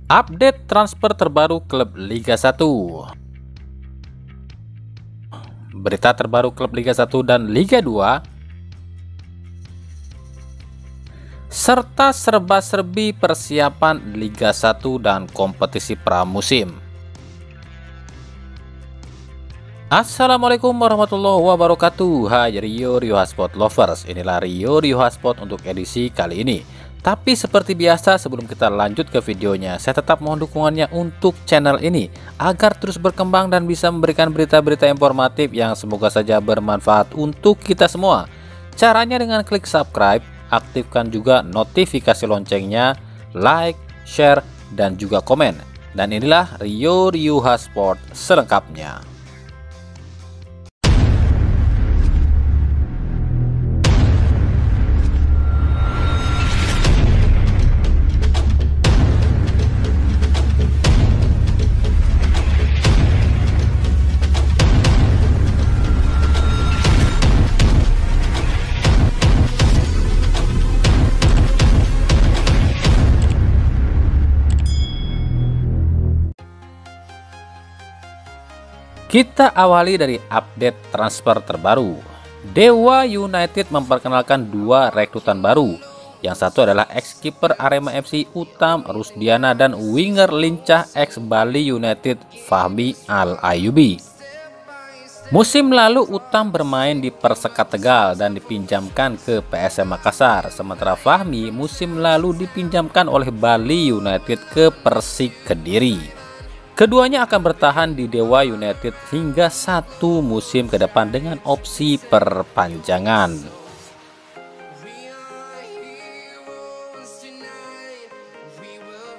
Update transfer terbaru klub Liga 1. Berita terbaru klub Liga 1 dan Liga 2 serta serba-serbi persiapan Liga 1 dan kompetisi pramusim. Assalamualaikum warahmatullahi wabarakatuh. Hai Rio Hotspot Lovers, inilah Rio Hotspot untuk edisi kali ini. Tapi seperti biasa, sebelum kita lanjut ke videonya, saya tetap mohon dukungannya untuk channel ini agar terus berkembang dan bisa memberikan berita-berita informatif yang semoga saja bermanfaat untuk kita semua. Caranya dengan klik subscribe, aktifkan juga notifikasi loncengnya, like, share, dan juga komen. Dan inilah Rio Hotspot selengkapnya. Kita awali dari update transfer terbaru. Dewa United memperkenalkan dua rekrutan baru. Yang satu adalah ex-kiper Arema FC Utam Rusdiana dan winger lincah ex Bali United Fahmi Al-Ayyubi. Musim lalu Utam bermain di Persekat Tegal dan dipinjamkan ke PSM Makassar. Sementara Fahmi musim lalu dipinjamkan oleh Bali United ke Persik Kediri. Keduanya akan bertahan di Dewa United hingga satu musim ke depan dengan opsi perpanjangan.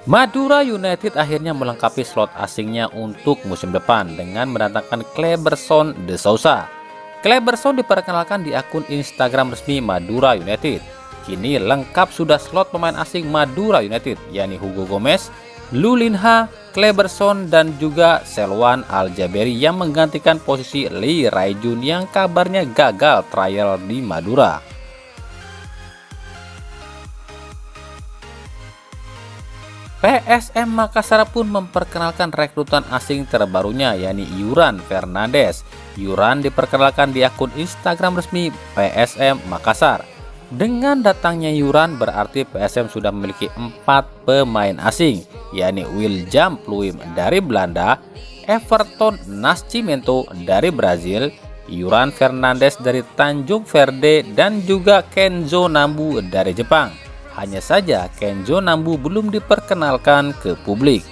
Madura United akhirnya melengkapi slot asingnya untuk musim depan dengan mendatangkan Cleberson de Souza. Cleberson diperkenalkan di akun Instagram resmi Madura United. Kini lengkap sudah slot pemain asing Madura United, yakni Hugo Gomez, Lulinha, Cleberson, dan juga Selwan Al-Jaberi yang menggantikan posisi Lee Raijun yang kabarnya gagal trial di Madura. PSM Makassar pun memperkenalkan rekrutan asing terbarunya, yakni Yuran Fernandes. Yuran diperkenalkan di akun Instagram resmi PSM Makassar. Dengan datangnya Yuran berarti PSM sudah memiliki 4 pemain asing, yakni William Pluim dari Belanda, Everton Nascimento dari Brazil, Yuran Fernandes dari Tanjung Verde, dan juga Kenzo Nambu dari Jepang. Hanya saja Kenzo Nambu belum diperkenalkan ke publik.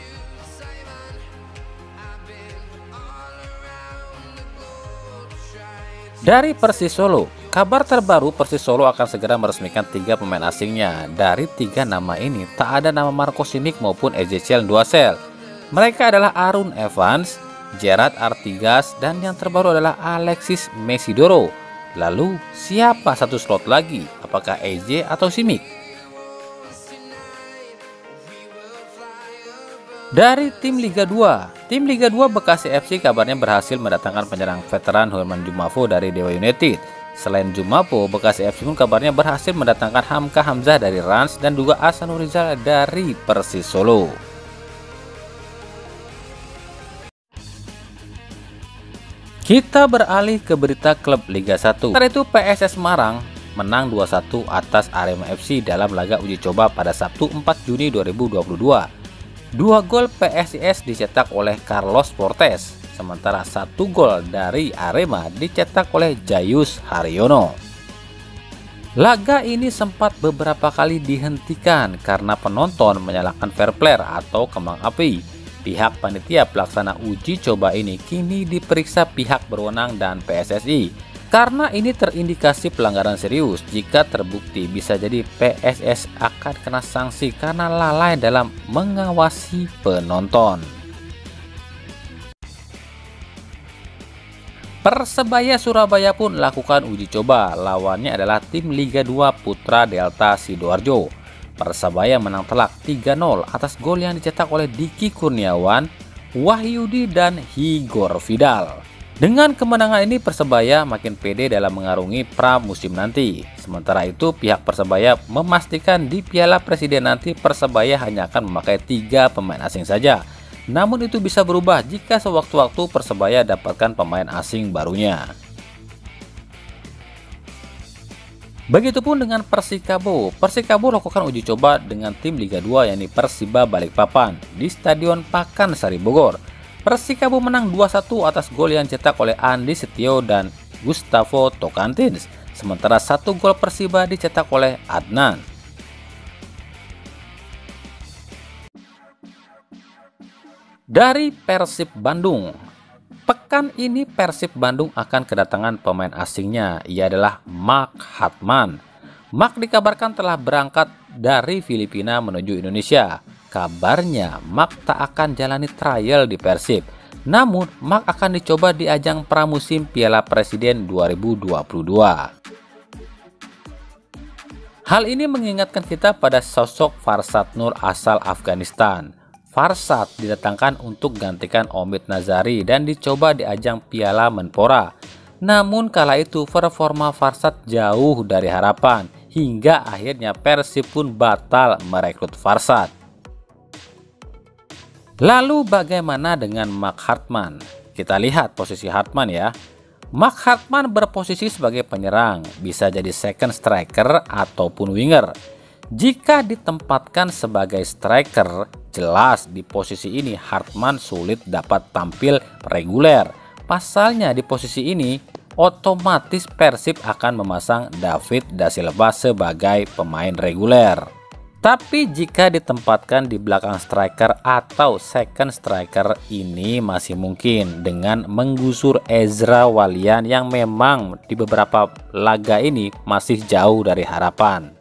Dari Persis Solo, kabar terbaru Persis Solo akan segera meresmikan 3 pemain asingnya. Dari 3 nama ini tak ada nama Marco Simic maupun Ezekiel Duasel. Mereka adalah Arun Evans, Gerard Artigas, dan yang terbaru adalah Alexis Mesidoro. Lalu siapa satu slot lagi? Apakah EJ atau Simic? Dari tim Liga 2, tim Liga 2 Bekasi FC kabarnya berhasil mendatangkan penyerang veteran Herman Jumafo dari Dewa United. Selain Jumafo, Bekasi FC pun kabarnya berhasil mendatangkan Hamka Hamzah dari Rans dan juga Ahsanul Rizal dari Persis Solo. Kita beralih ke berita klub Liga 1. Setelah itu PSS Semarang menang 2-1 atas Arema FC dalam laga uji coba pada Sabtu 4 Juni 2022. 2 gol PSIS dicetak oleh Carlos Portes, sementara 1 gol dari Arema dicetak oleh Jayus Haryono. Laga ini sempat beberapa kali dihentikan karena penonton menyalakan fair play atau kembang api. Pihak panitia pelaksana uji coba ini kini diperiksa pihak berwenang dan PSSI. Karena ini terindikasi pelanggaran serius, jika terbukti bisa jadi PSS akan kena sanksi karena lalai dalam mengawasi penonton. Persebaya Surabaya pun lakukan uji coba, lawannya adalah tim Liga 2 Putra Delta Sidoarjo. Persebaya menang telak 3-0 atas gol yang dicetak oleh Diki Kurniawan, Wahyudi, dan Higor Vidal. Dengan kemenangan ini Persebaya makin pede dalam mengarungi pramusim nanti. Sementara itu pihak Persebaya memastikan di Piala Presiden nanti Persebaya hanya akan memakai 3 pemain asing saja. Namun itu bisa berubah jika sewaktu-waktu Persebaya dapatkan pemain asing barunya. Begitupun dengan Persikabo. Persikabo lakukan uji coba dengan tim Liga 2 yakni Persiba Balikpapan di Stadion Pakansari Bogor. Persikabo menang 2-1 atas gol yang cetak oleh Andi Setio dan Gustavo Tocantins. Sementara 1 gol Persiba dicetak oleh Adnan. Dari Persib Bandung. Pekan ini Persib Bandung akan kedatangan pemain asingnya. Ia adalah Mark Hartman. Mark dikabarkan telah berangkat dari Filipina menuju Indonesia. Kabarnya Mark tak akan jalani trial di Persib. Namun Mark akan dicoba di ajang pramusim Piala Presiden 2022. Hal ini mengingatkan kita pada sosok Farsad Nur asal Afghanistan. Farsad didatangkan untuk gantikan Omid Nazari dan dicoba di ajang Piala Menpora. Namun kala itu performa Farsad jauh dari harapan hingga akhirnya Persib pun batal merekrut Farsad. Lalu bagaimana dengan Mark Hartman? Kita lihat posisi Hartman ya. Mark Hartman berposisi sebagai penyerang, bisa jadi second striker ataupun winger. Jika ditempatkan sebagai striker, jelas di posisi ini Hartman sulit dapat tampil reguler. Pasalnya di posisi ini otomatis Persib akan memasang David Da Silva sebagai pemain reguler. Tapi jika ditempatkan di belakang striker atau second striker ini masih mungkin dengan menggusur Ezra Walian yang memang di beberapa laga ini masih jauh dari harapan.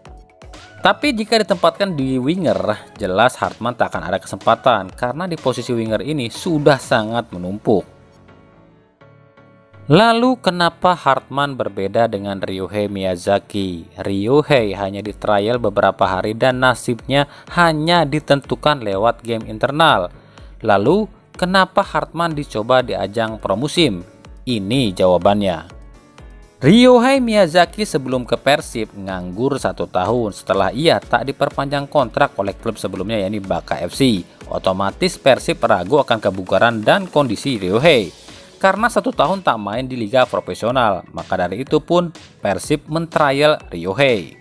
Tapi jika ditempatkan di winger, jelas Hartman tak akan ada kesempatan karena di posisi winger ini sudah sangat menumpuk. Lalu kenapa Hartman berbeda dengan Ryohei Miyazaki? Ryohei hanya di trial beberapa hari dan nasibnya hanya ditentukan lewat game internal. Lalu kenapa Hartman dicoba di ajang pramusim? Ini jawabannya. Ryohei Miyazaki sebelum ke Persib nganggur 1 tahun setelah ia tak diperpanjang kontrak oleh klub sebelumnya yakni Baka FC. Otomatis Persib ragu akan kebugaran dan kondisi Ryohei. Karena 1 tahun tak main di liga profesional, maka dari itu pun Persib mentrial Ryohei.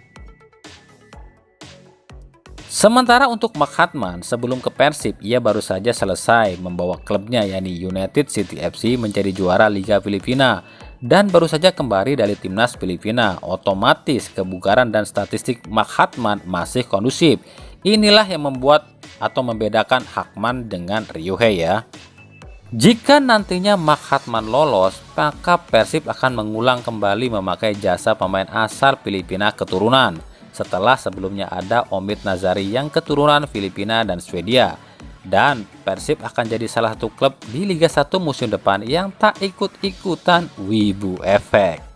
Sementara untuk Mark Hartman, sebelum ke Persib, ia baru saja selesai membawa klubnya yakni United City FC menjadi juara Liga Filipina dan baru saja kembali dari timnas Filipina. Otomatis kebugaran dan statistik Mark Hartman masih kondusif. Inilah yang membuat atau membedakan Hartman dengan Ryohei ya. Jika nantinya Mark Hartman lolos, maka Persib akan mengulang kembali memakai jasa pemain asal Filipina keturunan. Setelah sebelumnya ada Omid Nazari yang keturunan Filipina dan Swedia. Dan Persib akan jadi salah satu klub di Liga 1 musim depan yang tak ikut-ikutan wibu efek.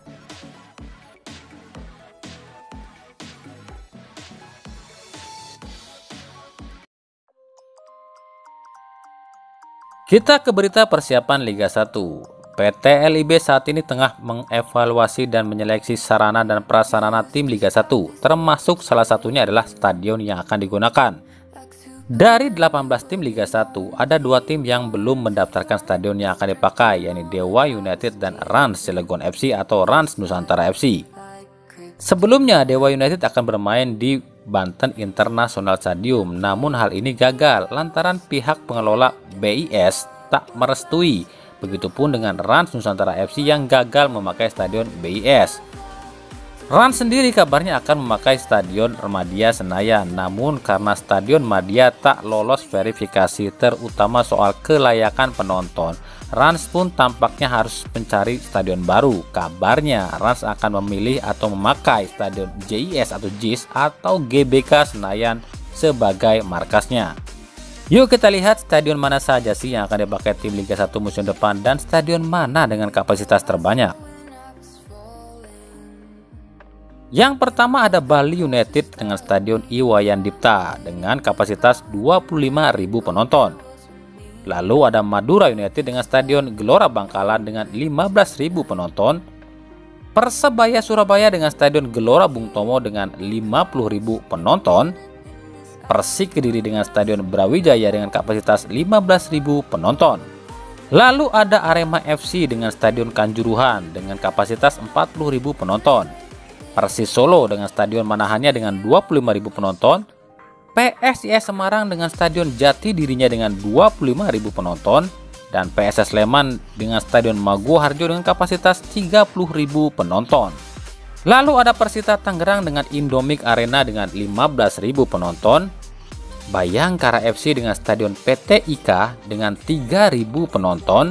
Kita ke berita persiapan Liga 1. PT LIB saat ini tengah mengevaluasi dan menyeleksi sarana dan prasarana tim Liga 1, termasuk salah satunya adalah stadion yang akan digunakan. Dari 18 tim Liga 1, ada 2 tim yang belum mendaftarkan stadion yang akan dipakai, yakni Dewa United dan Rans Cilegon FC atau Rans Nusantara FC. Sebelumnya Dewa United akan bermain di Banten International Stadium, namun hal ini gagal lantaran pihak pengelola BIS tak merestui. Begitupun dengan Rans Nusantara FC yang gagal memakai stadion BIS. Rans sendiri kabarnya akan memakai stadion Madia Senayan, namun karena stadion Madia tak lolos verifikasi terutama soal kelayakan penonton, Rans pun tampaknya harus mencari stadion baru. Kabarnya Rans akan memilih atau memakai stadion JIS atau JIS atau GBK Senayan sebagai markasnya. Yuk kita lihat stadion mana saja sih yang akan dipakai tim Liga 1 musim depan dan stadion mana dengan kapasitas terbanyak. Yang pertama ada Bali United dengan stadion Iwayan Dipta dengan kapasitas 25.000 penonton. Lalu ada Madura United dengan Stadion Gelora Bangkalan dengan 15.000 penonton. Persebaya Surabaya dengan Stadion Gelora Bung Tomo dengan 50.000 penonton. Persik Kediri dengan Stadion Brawijaya dengan kapasitas 15.000 penonton. Lalu ada Arema FC dengan Stadion Kanjuruhan dengan kapasitas 40.000 penonton. Persis Solo dengan Stadion Manahannya dengan 25.000 penonton. PSIS Semarang dengan Stadion Jati Dirinya dengan 25.000 penonton, dan PSS Sleman dengan Stadion Maguwo Harjo dengan kapasitas 30.000 penonton. Lalu ada Persita Tangerang dengan Indomik Arena dengan 15.000 penonton, Bayangkara FC dengan Stadion PT IKA dengan 3.000 penonton,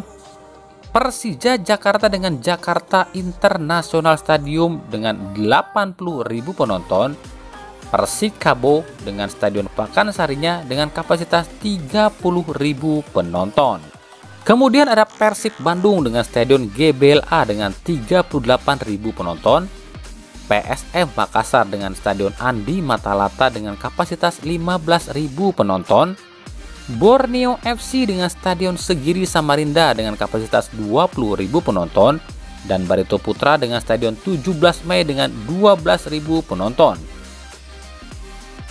Persija Jakarta dengan Jakarta International Stadium dengan 80.000 penonton, Persikabo dengan Stadion Pakansarinya dengan kapasitas 30.000 penonton. Kemudian ada Persib Bandung dengan Stadion GBLA dengan 38.000 penonton, PSM Makassar dengan Stadion Andi Matalata dengan kapasitas 15.000 penonton, Borneo FC dengan Stadion Segiri Samarinda dengan kapasitas 20.000 penonton, dan Barito Putra dengan Stadion 17 Mei dengan 12.000 penonton.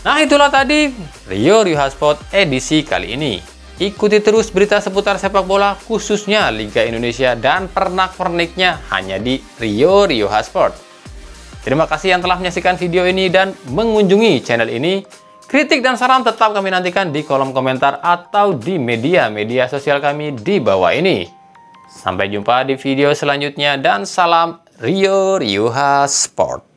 Nah, itulah tadi Rio Hotspot edisi kali ini. Ikuti terus berita seputar sepak bola khususnya Liga Indonesia dan pernak-perniknya hanya di Rio Hotspot. Terima kasih yang telah menyaksikan video ini dan mengunjungi channel ini. Kritik dan saran tetap kami nantikan di kolom komentar atau di media sosial kami di bawah ini. Sampai jumpa di video selanjutnya dan salam Rio Hotspot.